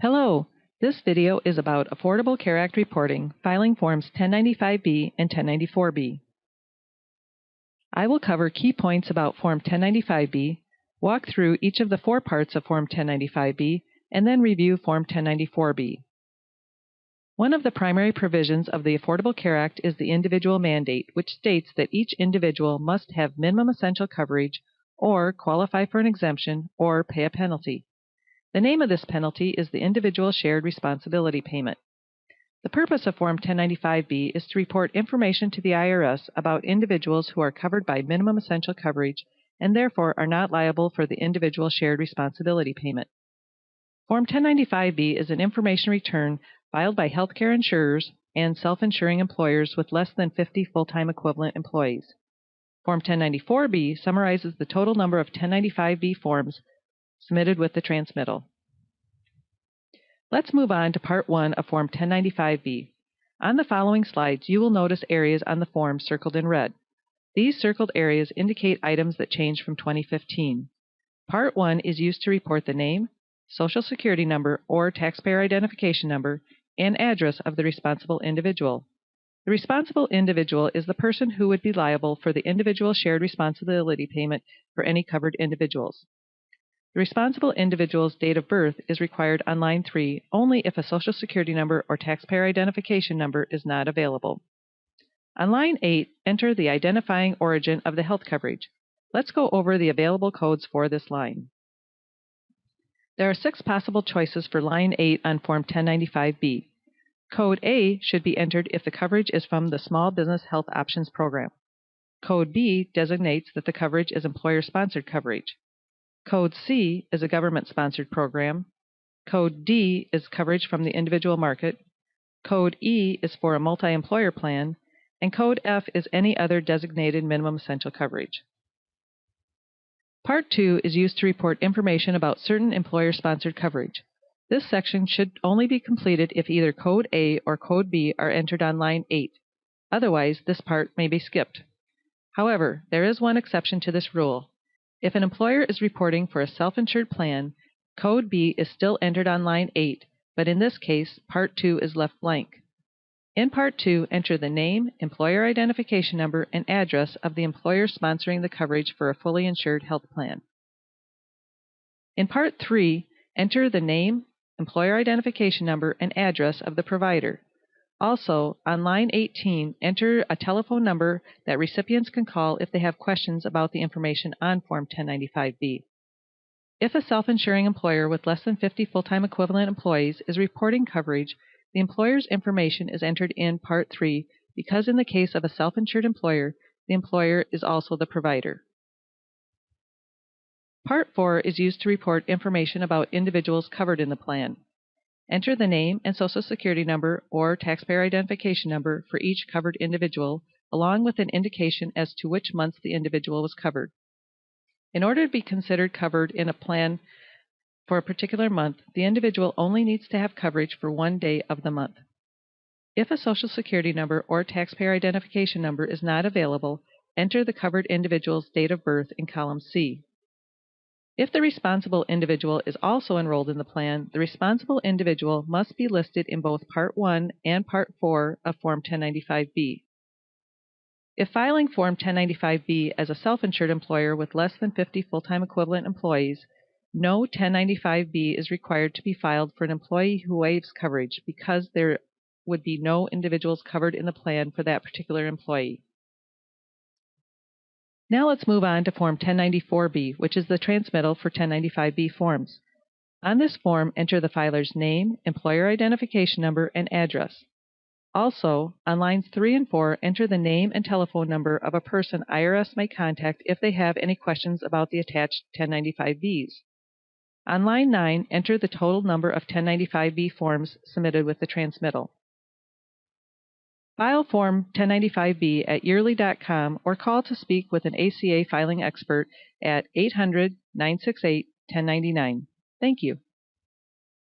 Hello, this video is about Affordable Care Act reporting, filing forms 1095B and 1094B. I will cover key points about Form 1095B, walk through each of the four parts of Form 1095B, and then review Form 1094B. One of the primary provisions of the Affordable Care Act is the individual mandate, which states that each individual must have minimum essential coverage or qualify for an exemption or pay a penalty. The name of this penalty is the Individual Shared Responsibility Payment. The purpose of Form 1095B is to report information to the IRS about individuals who are covered by minimum essential coverage and therefore are not liable for the Individual Shared Responsibility Payment. Form 1095B is an information return filed by healthcare insurers and self-insuring employers with less than 50 full-time equivalent employees. Form 1094B summarizes the total number of 1095B forms submitted with the transmittal. Let's move on to Part 1 of Form 1095B. On the following slides, you will notice areas on the form circled in red. These circled areas indicate items that changed from 2015. Part 1 is used to report the name, Social Security number or taxpayer identification number, and address of the responsible individual. The responsible individual is the person who would be liable for the Individual Shared Responsibility Payment for any covered individuals. The responsible individual's date of birth is required on line 3 only if a Social Security number or taxpayer identification number is not available. On line 8, enter the identifying origin of the health coverage. Let's go over the available codes for this line. There are 6 possible choices for line 8 on Form 1095B. Code A should be entered if the coverage is from the Small Business Health Options Program. Code B designates that the coverage is employer-sponsored coverage. Code C is a government-sponsored program. Code D is coverage from the individual market. Code E is for a multi-employer plan. And Code F is any other designated minimum essential coverage. Part 2 is used to report information about certain employer-sponsored coverage. This section should only be completed if either Code A or Code B are entered on line 8. Otherwise, this part may be skipped. However, there is one exception to this rule. If an employer is reporting for a self-insured plan, Code B is still entered on line 8, but in this case, Part 2 is left blank. In Part 2, enter the name, employer identification number, and address of the employer sponsoring the coverage for a fully insured health plan. In Part 3, enter the name, employer identification number, and address of the provider. Also, on line 18, enter a telephone number that recipients can call if they have questions about the information on Form 1095B. If a self-insuring employer with less than 50 full-time equivalent employees is reporting coverage, the employer's information is entered in Part 3 because in the case of a self-insured employer, the employer is also the provider. Part 4 is used to report information about individuals covered in the plan. Enter the name and Social Security number or taxpayer identification number for each covered individual, along with an indication as to which months the individual was covered. In order to be considered covered in a plan for a particular month, the individual only needs to have coverage for one day of the month. If a Social Security number or taxpayer identification number is not available, enter the covered individual's date of birth in column C. If the responsible individual is also enrolled in the plan, the responsible individual must be listed in both Part 1 and Part 4 of Form 1095B. If filing Form 1095B as a self-insured employer with less than 50 full-time equivalent employees, no 1095B is required to be filed for an employee who waives coverage because there would be no individuals covered in the plan for that particular employee. Now let's move on to Form 1094B, which is the transmittal for 1095B forms. On this form, enter the filer's name, employer identification number, and address. Also, on lines 3 and 4, enter the name and telephone number of a person IRS may contact if they have any questions about the attached 1095Bs. On line 9, enter the total number of 1095B forms submitted with the transmittal. File Form 1095B at yearly.com or call to speak with an ACA filing expert at 800-968-1099. Thank you.